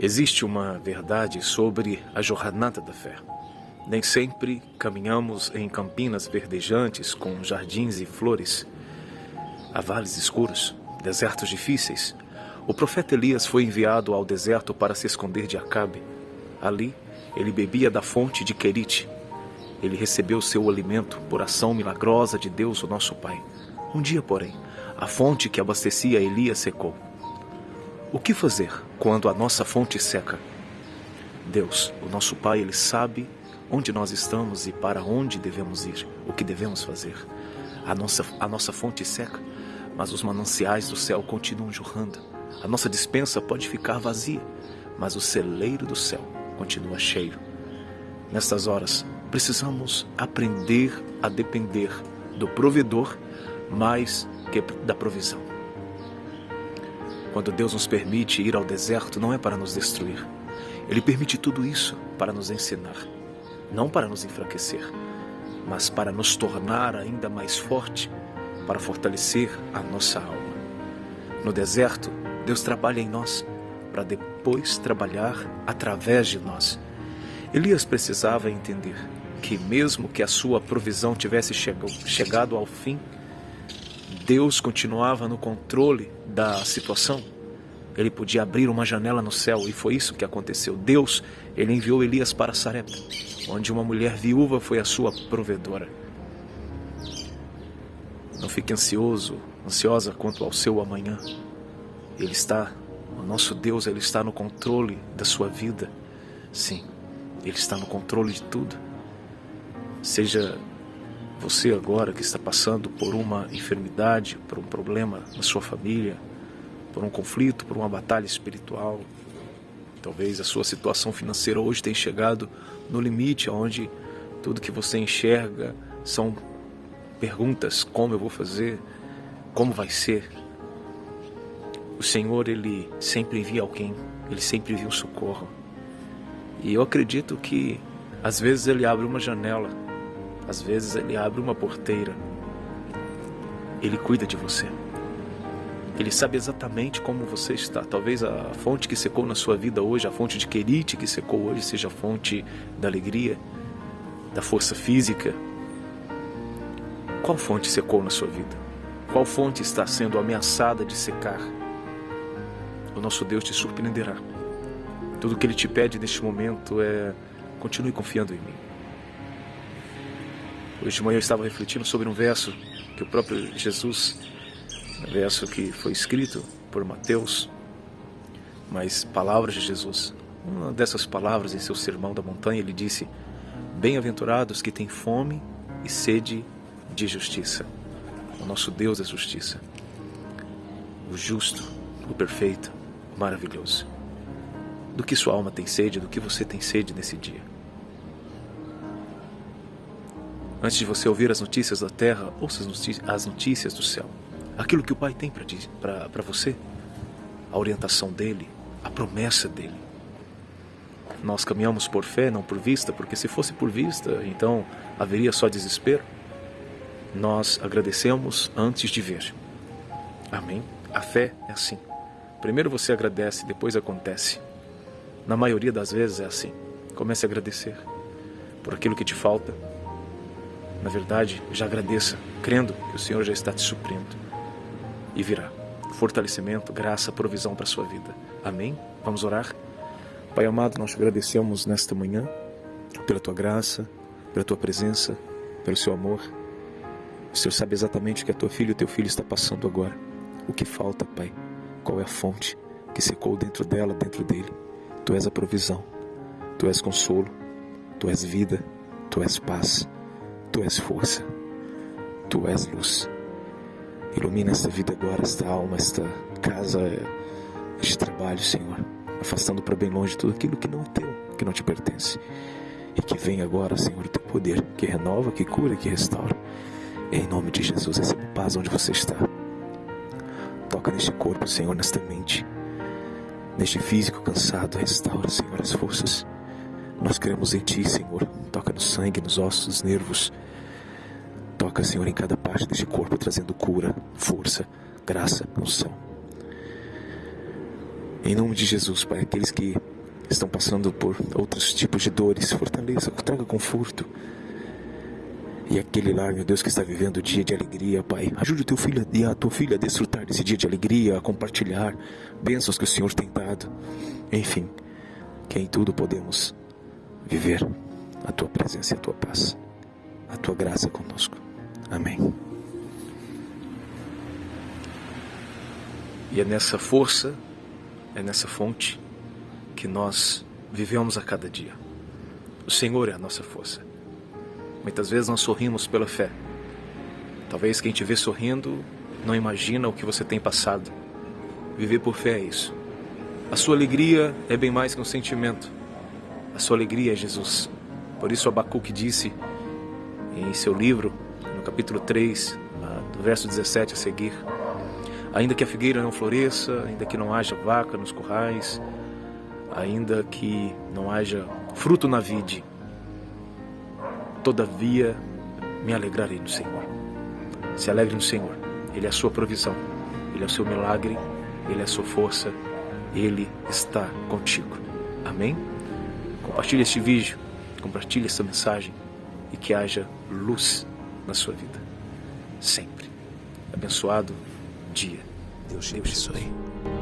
Existe uma verdade sobre a jornada da fé. Nem sempre caminhamos em campinas verdejantes com jardins e flores. Há vales escuros, desertos difíceis. O profeta Elias foi enviado ao deserto para se esconder de Acabe. Ali, ele bebia da fonte de Querite. Ele recebeu seu alimento por ação milagrosa de Deus, o nosso Pai. Um dia, porém, a fonte que abastecia Elias secou. O que fazer quando a nossa fonte seca? Deus, o nosso Pai, Ele sabe onde nós estamos e para onde devemos ir, o que devemos fazer. A nossa fonte seca, mas os mananciais do céu continuam jorrando. A nossa despensa pode ficar vazia, mas o celeiro do céu continua cheio. Nestas horas, precisamos aprender a depender do provedor mais que da provisão. Quando Deus nos permite ir ao deserto, não é para nos destruir. Ele permite tudo isso para nos ensinar. Não para nos enfraquecer, mas para nos tornar ainda mais forte, para fortalecer a nossa alma. No deserto, Deus trabalha em nós, para depois trabalhar através de nós. Elias precisava entender que mesmo que a sua provisão tivesse chegado ao fim, Deus continuava no controle da situação. Ele podia abrir uma janela no céu e foi isso que aconteceu. Deus, ele enviou Elias para Sarepta, onde uma mulher viúva foi a sua provedora. Não fique ansiosa quanto ao seu amanhã. O nosso Deus, ele está no controle da sua vida. Sim, ele está no controle de tudo. Seja você agora que está passando por uma enfermidade, por um problema na sua família, por um conflito, por uma batalha espiritual. Talvez a sua situação financeira hoje tenha chegado no limite, onde tudo que você enxerga são perguntas: como eu vou fazer? Como vai ser? O Senhor, Ele sempre envia alguém, Ele sempre envia um socorro. E eu acredito que às vezes Ele abre uma janela, às vezes Ele abre uma porteira. Ele cuida de você. Ele sabe exatamente como você está. Talvez a fonte que secou na sua vida hoje, a fonte de Querite que secou hoje, seja a fonte da alegria, da força física. Qual fonte secou na sua vida? Qual fonte está sendo ameaçada de secar? O nosso Deus te surpreenderá. Tudo o que Ele te pede neste momento é: continue confiando em mim. Hoje de manhã eu estava refletindo sobre um verso que o próprio Jesus, um verso que foi escrito por Mateus, mas palavras de Jesus. Uma dessas palavras em seu sermão da montanha, ele disse: bem-aventurados que têm fome e sede de justiça. O nosso Deus é justiça. O justo, o perfeito, o maravilhoso. Do que sua alma tem sede, do que você tem sede nesse dia? Antes de você ouvir as notícias da terra, ouça as notícias do céu. Aquilo que o Pai tem para você, a orientação dEle, a promessa dEle. Nós caminhamos por fé, não por vista, porque se fosse por vista, então haveria só desespero. Nós agradecemos antes de ver. Amém? A fé é assim. Primeiro você agradece, depois acontece. Na maioria das vezes é assim. Comece a agradecer por aquilo que te falta. Na verdade, já agradeça, crendo que o Senhor já está te suprindo. E virá fortalecimento, graça, provisão para a sua vida. Amém? Vamos orar? Pai amado, nós te agradecemos nesta manhã pela tua graça, pela tua presença, pelo seu amor. O Senhor sabe exatamente o que a tua filha e o teu filho está passando agora. O que falta, Pai? Qual é a fonte que secou dentro dela, dentro dele? Tu és a provisão, Tu és consolo, Tu és vida, Tu és paz, Tu és força, Tu és luz. Ilumina esta vida agora, esta alma, esta casa, este trabalho, Senhor, afastando para bem longe tudo aquilo que não é teu, que não te pertence. E que venha agora, Senhor, o teu poder, que renova, que cura, que restaura. Em nome de Jesus, receba paz onde você está. Toca neste corpo, Senhor, nesta mente, neste físico cansado, restaura, Senhor, as forças. Nós cremos em Ti, Senhor. Toca no sangue, nos ossos, nos nervos. Toca, Senhor, em cada parte deste corpo, trazendo cura, força, graça, unção. Em nome de Jesus, Pai, aqueles que estão passando por outros tipos de dores, fortaleça, traga conforto. E aquele lar, meu Deus, que está vivendo o dia de alegria, Pai, ajude o teu filho e a tua filha a desfrutar desse dia de alegria, a compartilhar bênçãos que o Senhor tem dado. Enfim, que em tudo podemos viver a tua presença e a tua paz, a tua graça conosco. Amém. E é nessa força, é nessa fonte que nós vivemos a cada dia. O Senhor é a nossa força. Muitas vezes nós sorrimos pela fé. Talvez quem te vê sorrindo não imagina o que você tem passado. Viver por fé é isso. A sua alegria é bem mais que um sentimento. A sua alegria é Jesus. Por isso Abacuque disse em seu livro, no capítulo 3, do verso 17 a seguir: ainda que a figueira não floresça, ainda que não haja vaca nos currais, ainda que não haja fruto na vide, todavia me alegrarei no Senhor. Se alegre no Senhor. Ele é a sua provisão, Ele é o seu milagre, Ele é a sua força, Ele está contigo. Amém? Compartilhe este vídeo, compartilhe essa mensagem e que haja luz na sua vida. Sempre. Abençoado dia. Deus te abençoe.